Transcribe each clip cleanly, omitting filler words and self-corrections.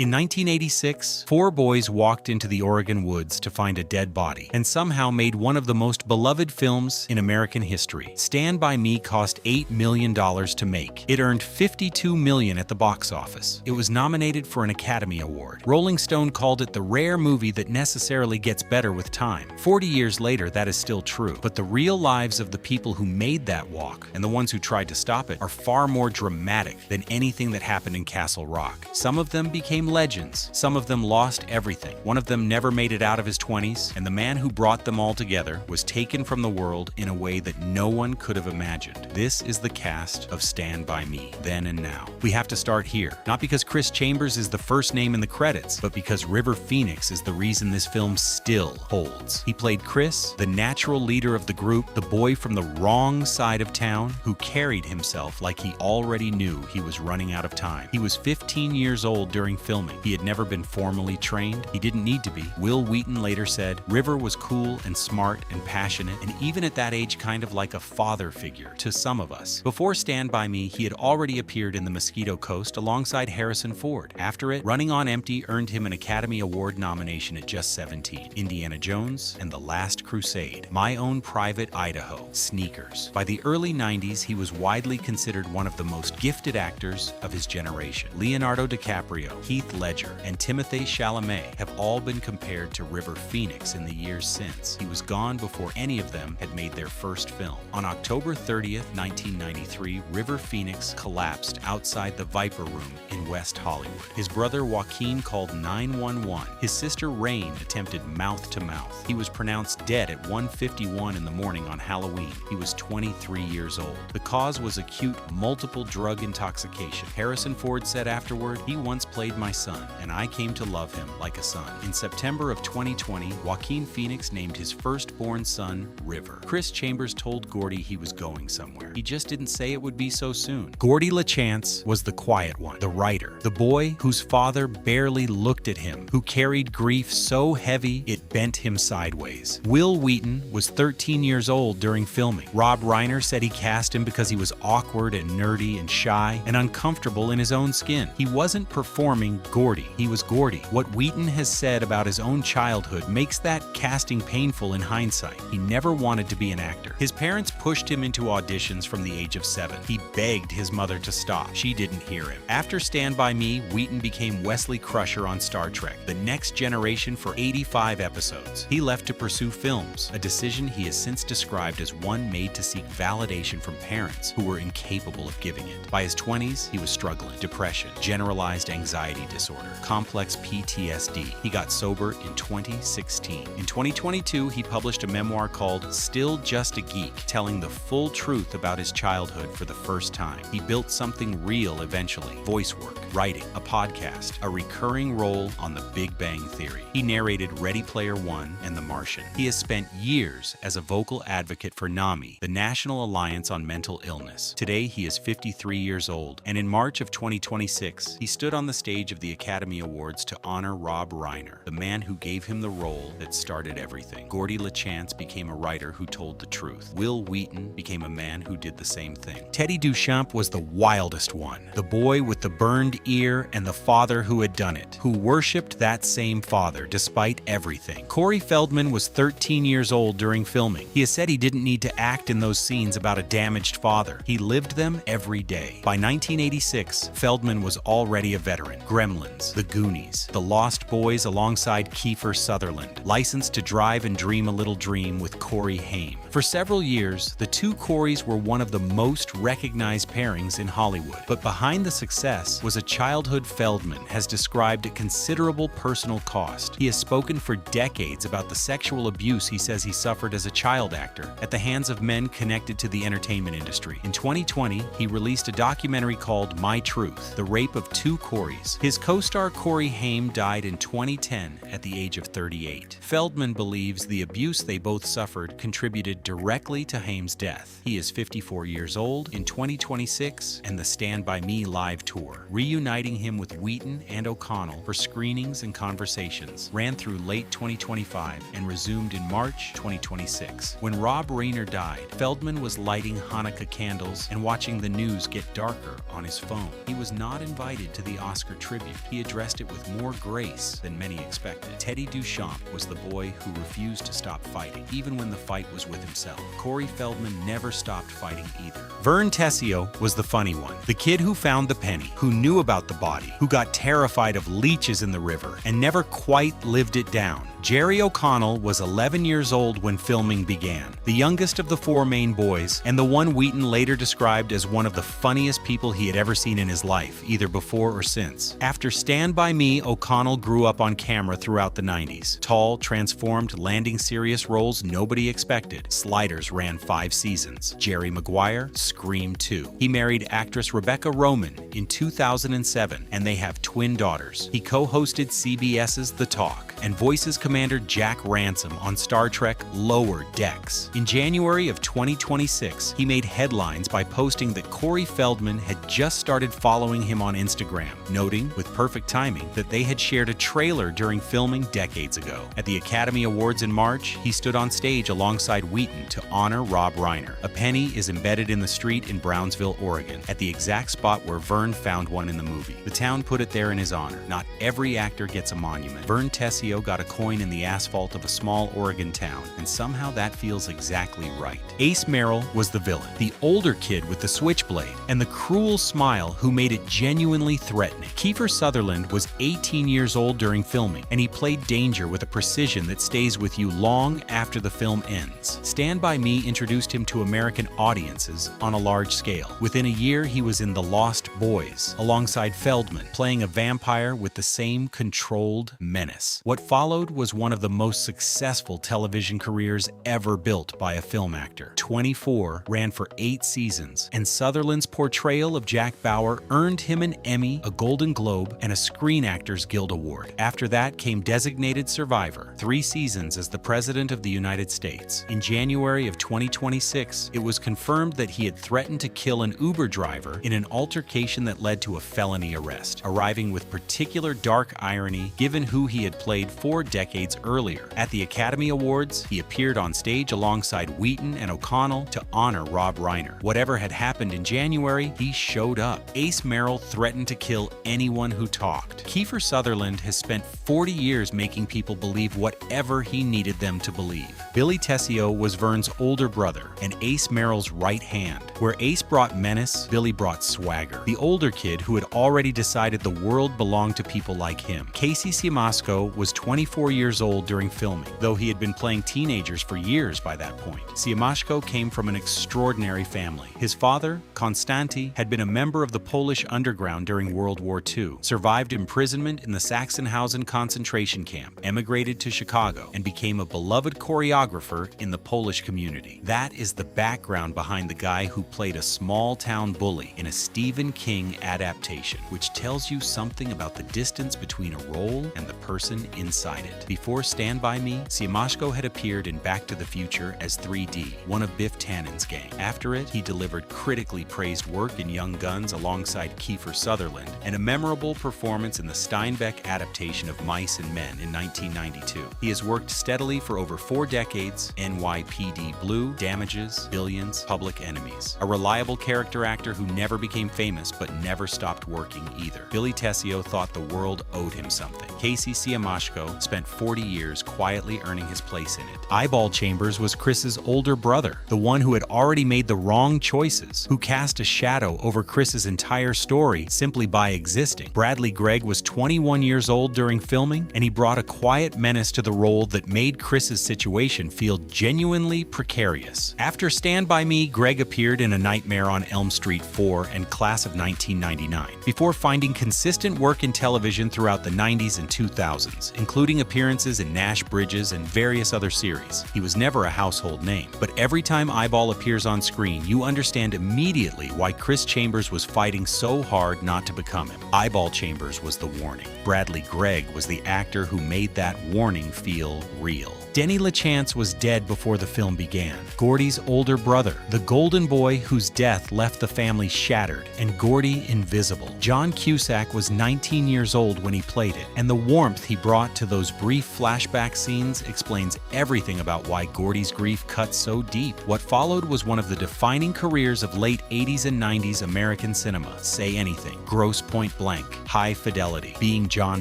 In 1986, four boys walked into the Oregon woods to find a dead body and somehow made one of the most beloved films in American history. Stand By Me cost $8 million to make. It earned $52 million at the box office. It was nominated for an Academy Award. Rolling Stone called it the rare movie that necessarily gets better with time. 40 years later, that is still true. But the real lives of the people who made that walk and the ones who tried to stop it are far more dramatic than anything that happened in Castle Rock. Some of them became legends. Some of them lost everything. One of them never made it out of his 20s, and the man who brought them all together was taken from the world in a way that no one could have imagined. This is the cast of Stand By Me, then and now. We have to start here, not because Chris Chambers is the first name in the credits, but because River Phoenix is the reason this film still holds. He played Chris, the natural leader of the group, the boy from the wrong side of town who carried himself like he already knew he was running out of time. He was 15 years old during filming. He had never been formally trained. He didn't need to be. Wil Wheaton later said, River was cool and smart and passionate, and even at that age kind of like a father figure to some of us. Before Stand By Me, he had already appeared in The Mosquito Coast alongside Harrison Ford. After it, Running on Empty earned him an Academy Award nomination at just 17. Indiana Jones and The Last Crusade, My Own Private Idaho, Sneakers. By the early 90s, he was widely considered one of the most gifted actors of his generation. Leonardo DiCaprio, Heath Ledger, and Timothée Chalamet have all been compared to River Phoenix in the years since. He was gone before any of them had made their first film. On October 30th, 1993, River Phoenix collapsed outside the Viper Room in West Hollywood. His brother Joaquin called 911. His sister Rain attempted mouth-to-mouth. He was pronounced dead at 1:51 in the morning on Halloween. He was 23 years old. The cause was acute multiple drug intoxication. Harrison Ford said afterward, "He once played my son, and I came to love him like a son." In September of 2020, Joaquin Phoenix named his firstborn son River. Chris Chambers told Gordie he was going somewhere. He just didn't say it would be so soon. Gordie LaChance was the quiet one, the writer, the boy whose father barely looked at him, who carried grief so heavy it bent him sideways. Wil Wheaton was 13 years old during filming. Rob Reiner said he cast him because he was awkward and nerdy and shy and uncomfortable in his own skin. He wasn't performing Gordie, he was Gordie. What Wheaton has said about his own childhood makes that casting painful in hindsight. He never wanted to be an actor. His parents pushed him into auditions from the age of 7. He begged his mother to stop. She didn't hear him. After Stand By Me, Wheaton became Wesley Crusher on Star Trek, The Next Generation, for 85 episodes. He left to pursue films, a decision he has since described as one made to seek validation from parents who were incapable of giving it. By his 20s, he was struggling. Depression, generalized anxiety disorder, complex PTSD. He got sober in 2016. In 2022, he published a memoir called Still Just a Geek, telling the full truth about his childhood for the first time. He built something real eventually: voice work, writing, a podcast, a recurring role on The Big Bang Theory. He narrated Ready Player One and The Martian. He has spent years as a vocal advocate for NAMI, the National Alliance on Mental Illness. Today, he is 53 years old, and in March of 2026, he stood on the stage of the Academy Awards to honor Rob Reiner, the man who gave him the role that started everything. Gordie LaChance became a writer who told the truth. Wil Wheaton became a man who did the same thing. Teddy Duchamp was the wildest one, the boy with the burned ear and the father who had done it, who worshipped that same father despite everything. Corey Feldman was 13 years old during filming. He has said he didn't need to act in those scenes about a damaged father. He lived them every day. By 1986, Feldman was already a veteran. Gremlins, The Goonies, The Lost Boys alongside Kiefer Sutherland, Licensed to Drive and Dream a Little Dream with Corey Haim. For several years, the two Coreys were one of the most recognized pairings in Hollywood. But behind the success was a childhood Feldman has described at considerable personal cost. He has spoken for decades about the sexual abuse he says he suffered as a child actor at the hands of men connected to the entertainment industry. In 2020, he released a documentary called My Truth: The Rape of Two Coreys. His co-star Corey Haim died in 2010 at the age of 38. Feldman believes the abuse they both suffered contributed directly to Haim's death. He is 54 years old in 2026, and the Stand By Me live tour, reuniting him with Wheaton and O'Connell for screenings and conversations, ran through late 2025 and resumed in March 2026. When Rob Reiner died, Feldman was lighting Hanukkah candles and watching the news get darker on his phone. He was not invited to the Oscar tribute. interviewed. He addressed it with more grace than many expected. Teddy Duchamp was the boy who refused to stop fighting, even when the fight was with himself. Corey Feldman never stopped fighting either. Vern Tessio was the funny one, the kid who found the penny, who knew about the body, who got terrified of leeches in the river, and never quite lived it down. Jerry O'Connell was 11 years old when filming began, the youngest of the four main boys, and the one Wheaton later described as one of the funniest people he had ever seen in his life, either before or since. After Stand By Me, O'Connell grew up on camera throughout the 90s. Tall, transformed, landing serious roles nobody expected. Sliders ran 5 seasons. Jerry Maguire, Scream 2. He married actress Rebecca Roman in 2007, and they have twin daughters. He co-hosted CBS's The Talk and voices Commander Jack Ransom on Star Trek Lower Decks. In January of 2026, he made headlines by posting that Corey Feldman had just started following him on Instagram, noting, with perfect timing, that they had shared a trailer during filming decades ago. At the Academy Awards in March, he stood on stage alongside Wheaton to honor Rob Reiner. A penny is embedded in the street in Brownsville, Oregon, at the exact spot where Vern found one in the movie. The town put it there in his honor. Not every actor gets a monument. Vern Tessio got a coin in the asphalt of a small Oregon town, and somehow that feels exactly right. Ace Merrill was the villain, the older kid with the switchblade, and the cruel smile who made it genuinely threatening. Kiefer Sutherland was 18 years old during filming, and he played danger with a precision that stays with you long after the film ends. Stand By Me introduced him to American audiences on a large scale. Within a year, he was in The Lost Boys, alongside Feldman, playing a vampire with the same controlled menace. What followed was one of the most successful television careers ever built by a film actor. 24 ran for 8 seasons, and Sutherland's portrayal of Jack Bauer earned him an Emmy, a Golden Globe, and a Screen Actors Guild Award. After that came Designated Survivor, 3 seasons as the President of the United States. In January of 2026, it was confirmed that he had threatened to kill an Uber driver in an altercation that led to a felony arrest, arriving with particular dark irony given who he had played 4 decades earlier. At the Academy Awards, he appeared on stage alongside Wheaton and O'Connell to honor Rob Reiner. Whatever had happened in January, he showed up. Ace Merrill threatened to kill anyone who talked. Kiefer Sutherland has spent 40 years making people believe whatever he needed them to believe. Billy Tessio was Vern's older brother and Ace Merrill's right hand. Where Ace brought menace, Billy brought swagger. The older kid who had already decided the world belonged to people like him. SIEMASZKO was 24 years old during filming, though he had been playing teenagers for years by that point. SIEMASZKO came from an extraordinary family. His father, Konstanty, had been a member of the Polish underground during World War II, survived imprisonment in the Sachsenhausen concentration camp, emigrated to Chicago, and became a beloved choreographer in the Polish community. That is the background behind the guy who played a small-town bully in a Stephen King adaptation, which tells you something about the distance between a role and the person inside it. Before Stand By Me, SIEMASZKO had appeared in Back to the Future as 3D, one of Biff Tannen's gang. After it, he delivered critically praised work in Young Guns alongside Kiefer Sutherland, and a memorable performance in the Steinbeck adaptation of Mice and Men in 1992. He has worked steadily for over 4 decades: NYPD Blue, Damages, Billions, Public Enemies. A reliable character actor who never became famous but never stopped working either. Billy Tessio thought the world owed him something. SIEMASZKO spent 40 years quietly earning his place in it. Eyeball Chambers was Chris's older brother, the one who had already made the wrong choices, who cast a shadow over Chris's entire story simply by existing. Bradley Gregg was 21 years old during filming, and he brought a quiet menace to the role that made Chris's situation feel genuinely precarious. After Stand By Me, Gregg appeared in A Nightmare on Elm Street 4 and Class of 1999, before finding consistent work in television throughout the 90s and 2000s, including appearances in Nash Bridges and various other series. He was never a household name, but every time Eyeball appears on screen, you understand immediately why Chris Chambers was fighting so hard not to become him. Eyeball Chambers was the warning. Bradley Gregg was the actor who made that warning feel real. Denny LaChance was dead before the film began. Gordie's older brother, the golden boy whose death left the family shattered, and Gordie invisible. John Cusack was 19 years old when he played it, and the warmth he brought to those brief flashback scenes explains everything about why Gordie's grief cut so deep. What followed was one of the defining careers of late 80s and 90s American cinema. Say Anything, Gross Point Blank, High Fidelity, Being John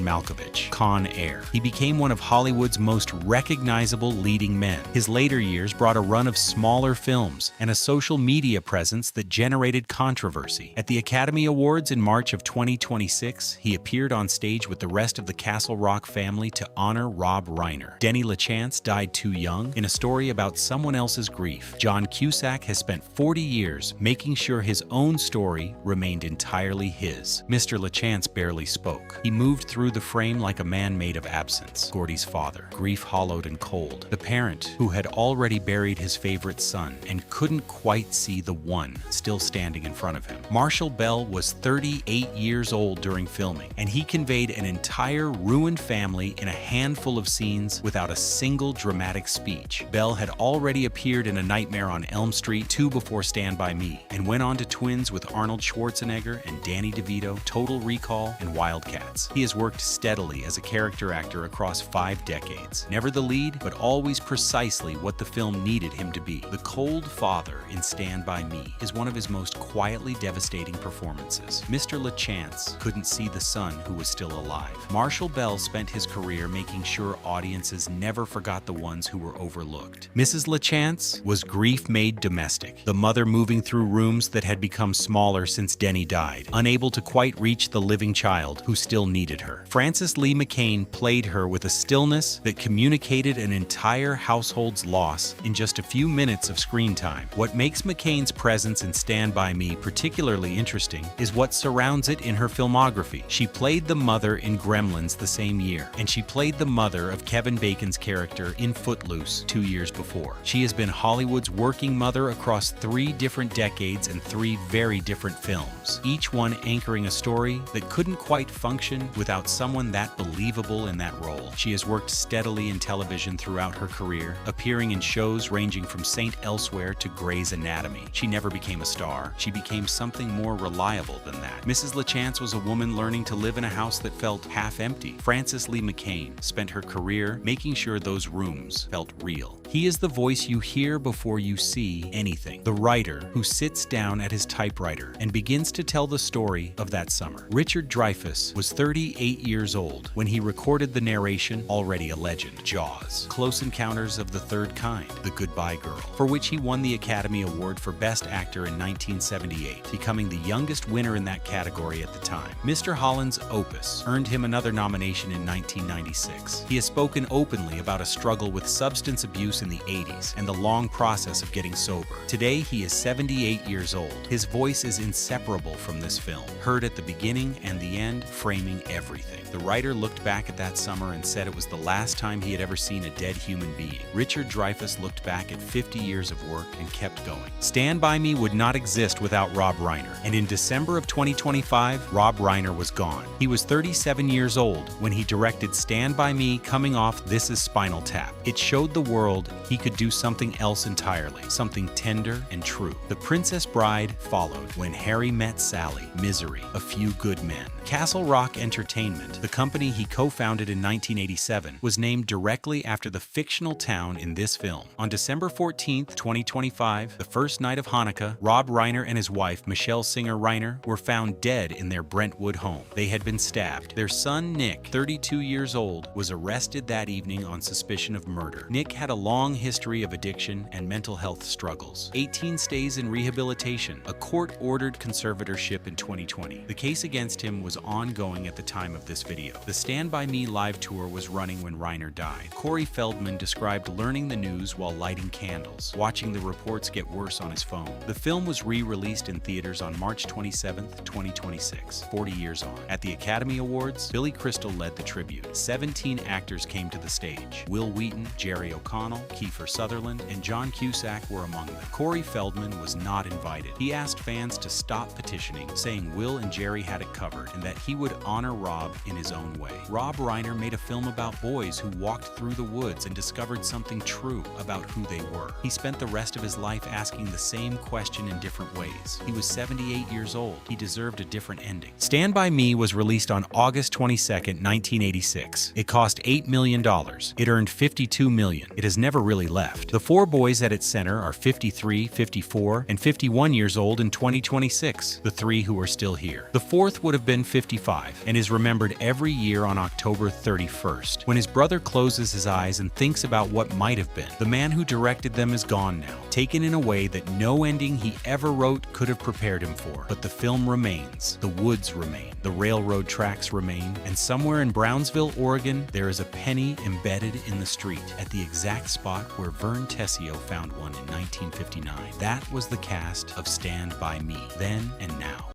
Malkovich, Con Air. He became one of Hollywood's most recognizable leading men. His later years brought a run of smaller films and a social media presence that generated controversy. At the Academy Awards in March of 2026, he appeared on stage with the rest of the Castle Rock family to honor Rob Reiner. Denny LaChance died too young in a story about someone else's grief. John Cusack has spent 40 years making sure his own story remained entirely his. Mr. LaChance barely spoke. He moved through the frame like a man made of absence. Gordie's father, grief hollowed and cold. The parent who had already buried his favorite son and couldn't quite see the one still standing in front of him. Marshall Bell was 38 years old during filming, and he conveyed an entire ruined family in a handful of scenes without a single dramatic speech. Bell had already appeared in A Nightmare on Elm Street 2 before Stand By Me, and went on to twins with Arnold Schwarzenegger and Danny DeVito, Total Recall, and Wildcats. He has worked steadily as a character actor across 5 decades. Never the lead, but always precisely what the film needed him to be. The cold father in Stand By Me is one of his most quietly devastating performances. Mr. LaChance couldn't see the son who was still alive. Marshall Bell spent his career making sure audiences never forgot the ones who were overlooked. Mrs. LaChance was grief made domestic, the mother moving through rooms that had become smaller since Denny died, unable to quite reach the living child who still needed her. Frances Lee McCain played her with a stillness that communicated an entire household's loss in just a few minutes of screen time. What makes McCain's presence in Stand By Me particularly interesting is what surrounds it in her filmography. She played the mother in Gremlins the same year, and she played the mother of Kevin Bacon's character in Footloose 2 years before. She has been Hollywood's working mother across 3 different decades and 3 very different films, each one anchoring a story that couldn't quite function without someone that believable in that role. She has worked steadily in television throughout her career, appearing in shows ranging from St. Elsewhere to Grey's Anatomy. She never became a star. She became something more reliable than that. Mrs. LaChance was a woman learning to live in a house that felt half empty. Frances Lee McCain spent her career making sure those rooms felt real. He is the voice you hear before you see anything, the writer who sits down at his typewriter and begins to tell the story of that summer. Richard Dreyfuss was 38 years old when he recorded the narration, already a legend, Jaws, Close Encounters of the Third Kind, The Goodbye Girl, for which he won the Academy Award for Best Actor in 1978, becoming the youngest winner in that category at the time. Mr. Holland's opus earned him another nomination in 1996. He has spoken openly about a struggle with substance abuse in the 80s and the long process of getting sober. Today, he is 78 years old. His voice is inseparable from this film, heard at the beginning and the end, framing everything. The writer looked back at that summer and said it was the last time he had ever seen a dead human being. Richard Dreyfuss looked back at 50 years of work and kept going. Stand By Me would not exist without Rob Reiner, and in December of 2025, Rob Reiner was gone. He was 37 years old when he directed Stand By Me, coming off This Is Spinal Tap. It showed the world he could do something else entirely, something tender and true. The Princess Bride followed, When Harry Met Sally, Misery, A Few Good Men. Castle Rock Entertainment, the company he co-founded in 1987, was named directly after the fictional town in this film. On December 14, 2025, the first night of Hanukkah, Rob Reiner and his wife, Michelle Singer Reiner, were found dead in their Brentwood home. They had been stabbed. Their son, Nick, 32 years old, was arrested that evening on suspicion of murder. Nick had a long history of addiction and mental health struggles. 18 stays in rehabilitation, a court-ordered conservatorship in 2020. The case against him was ongoing at the time of this video. The Stand By Me live tour was running when Reiner died. Corey Feldman described learning the news while lighting candles, watching the reports get worse on his phone. The film was re-released in theaters on March 27, 2026, 40 years on. At the Academy Awards, Billy Crystal led the tribute. 17 actors came to the stage. Wil Wheaton, Jerry O'Connell, Kiefer Sutherland, and John Cusack were among them. Corey Feldman was not invited. He asked fans to stop petitioning, saying Will and Jerry had it covered and that he would honor Rob in his own way. Rob Reiner made a film about boys who walked through the woods woods and discovered something true about who they were. He spent the rest of his life asking the same question in different ways. He was 78 years old. He deserved a different ending. Stand By Me was released on August 22, 1986. It cost $8 million. It earned $52 million. It has never really left. The four boys at its center are 53, 54, and 51 years old in 2026, the three who are still here. The fourth would have been 55 and is remembered every year on October 31st, when his brother closes his eyes and thinks about what might have been. The man who directed them is gone now, taken in a way that no ending he ever wrote could have prepared him for. But the film remains, the woods remain, the railroad tracks remain, and somewhere in Brownsville, Oregon, there is a penny embedded in the street at the exact spot where Vern Tessio found one in 1959. That was the cast of Stand By Me, then and now.